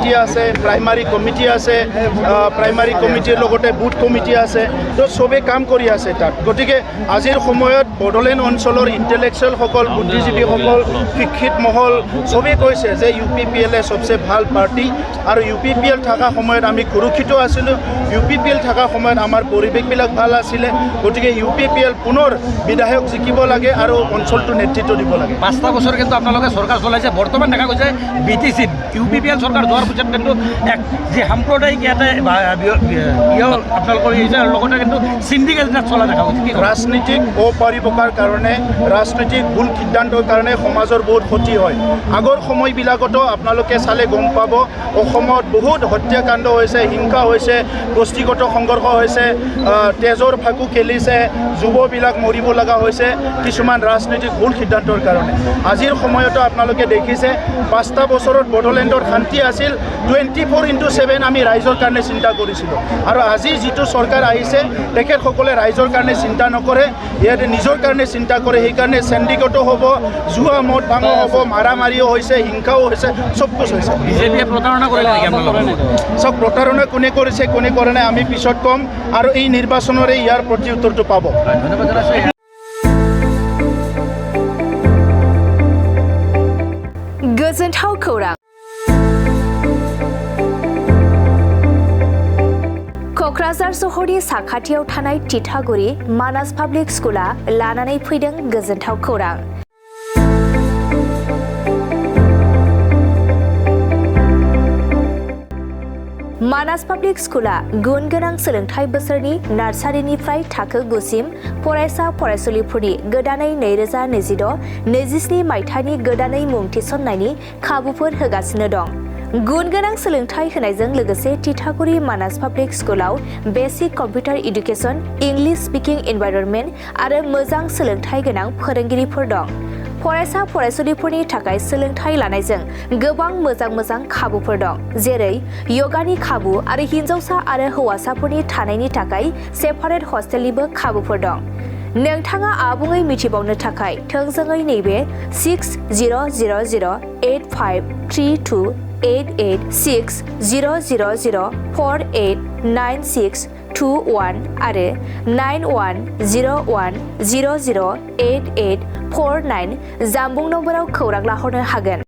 Committee আছে, primary committee আছে, primary কমিটিৰ লগতে বুথ কমিটি আছে, তো চবেই কাম কৰি আছে তাত। গতিকে আজিৰ সময়ত বড়োলেণ্ড অঞ্চলৰ ইণ্টেলেকচুৱেলসকল, বুদ্ধিজীৱীসকল, শিক্ষিত মহল চবেই কৈছে যে UPPL সবচে ভাল পাৰ্টি। আৰু UPPL থকা সময়ত আমি সুৰক্ষিত আছিলোঁ, UPPL থকা সময়ত আমাৰ পৰিৱেশবিলাক ভাল আছিলে। গতিকে UPPL পুনৰ বিধায়ক জিকিব লাগে আৰু অঞ্চলটো নেতৃত্ব দিব লাগে। 5টা বছৰ কিন্তু আপোনালোকে চৰকাৰ চলাইছে, বৰ্তমান দেখা গৈছে BTC UPPL চৰকাৰ যোৱাৰ পিছত কিন্তু এক যি সাম্প্ৰদায়িক ইয়াতে আপোনালোকৰ লগতে কিন্তু চিণ্ডিকেট চলা দেখা গৈছে। ৰাজনীতিক অপৰিপকাৰ কাৰণে, ৰাজনৈতিক ভুল সিদ্ধান্তৰ কাৰণে সমাজৰ বহুত ক্ষতি হয়। আগৰ সময়বিলাকতো আপোনালোকে চালে গম পাব, অসমত বহুত হত্যাকাণ্ড হৈছে, হিংসা হৈছে, গোষ্ঠীগত সংঘৰ্ষ হৈছে, তেজৰ ফাকু খেলিছে, যুৱবিলাক মৰিব লগা হৈছে কিছুমান ৰাজনৈতিক ভুল সিদ্ধান্তৰ কাৰণে। আজিৰ সময়তো আপোনালোকে দেখিছে 5টা বছৰত বড়োলেণ্ডৰ শান্তি আছিল। 24/7 আমি ৰাইজৰ কাৰণে চিন্তা কৰিছিলোঁ। আৰু আজি যিটো চৰকাৰ আহিছে তেখেতসকলে ৰাইজৰ কাৰণে চিন্তা নকৰে, ইয়াতে নিজৰ কাৰণে চিন্তা কৰে। সেইকাৰণে চেণ্ডিকেটো হ'ব, জুৱা মদ ভাঙো হ'ব, মাৰামাৰিও হৈছে, হিংসাও হৈছে, চব কুছ হৈছে। বিজেপিয়ে প্ৰতাৰণা কৰিলে চব প্ৰতাৰণা কোনে কৰিছে কোনে কৰা নাই আমি পিছত ক'ম, আৰু এই নিৰ্বাচনৰে ইয়াৰ প্ৰতি উত্তৰটো পাব। ধন্যবাদ জনাইছোঁ। गोजोनथाव खौरां। क'क्राझार सहरनि साखाथियाव थानाय तितागुरि मानास पाब्लिक स्कुला लानानै फैदों गोजोनथाव खौरां। मानास पाब्लिक स्कुला गुन गोनां सोलोंथाइ बोसोरनि नार्सारिनिफ्राय थाखो 9 सिम फरायसा फरायसुलिफोरनि गोदानै 2026-27 मायथाइनि गोदानै मुं थिसननायनि खाबुफोर होगासिनो दं। गुन गोनां सोलोंथाइ होनायजों लोगोसे तितागुरि मानास पाब्लिक स्कुलाव बेसिक कम्पिउटार इडुकेसन, इंलिश स्पीकिं एनवायरनमेन्ट आरो मोजां सोलोंथाइ गोनां फोरोंगिरिफोर दं। फरायसा फरायसुलिफोरनि थाखाय सोलोंथाइ लानायजों गोबां मोजां खाबुफोर दं, जेरै योगानि खाबु आरो हिन्जावसा आरो हौवासाफोरनि थानायनि थाखाय सेपारेट हस्टेलनिबो खाबुफोर दं। नोंथाङा आबुङै मिथिबावनो थाखाय थोंजोङै नैबे 600083288600048962 आरो 9101008849 जानबुं नम्बराव खौरां लाहरनो हागोन।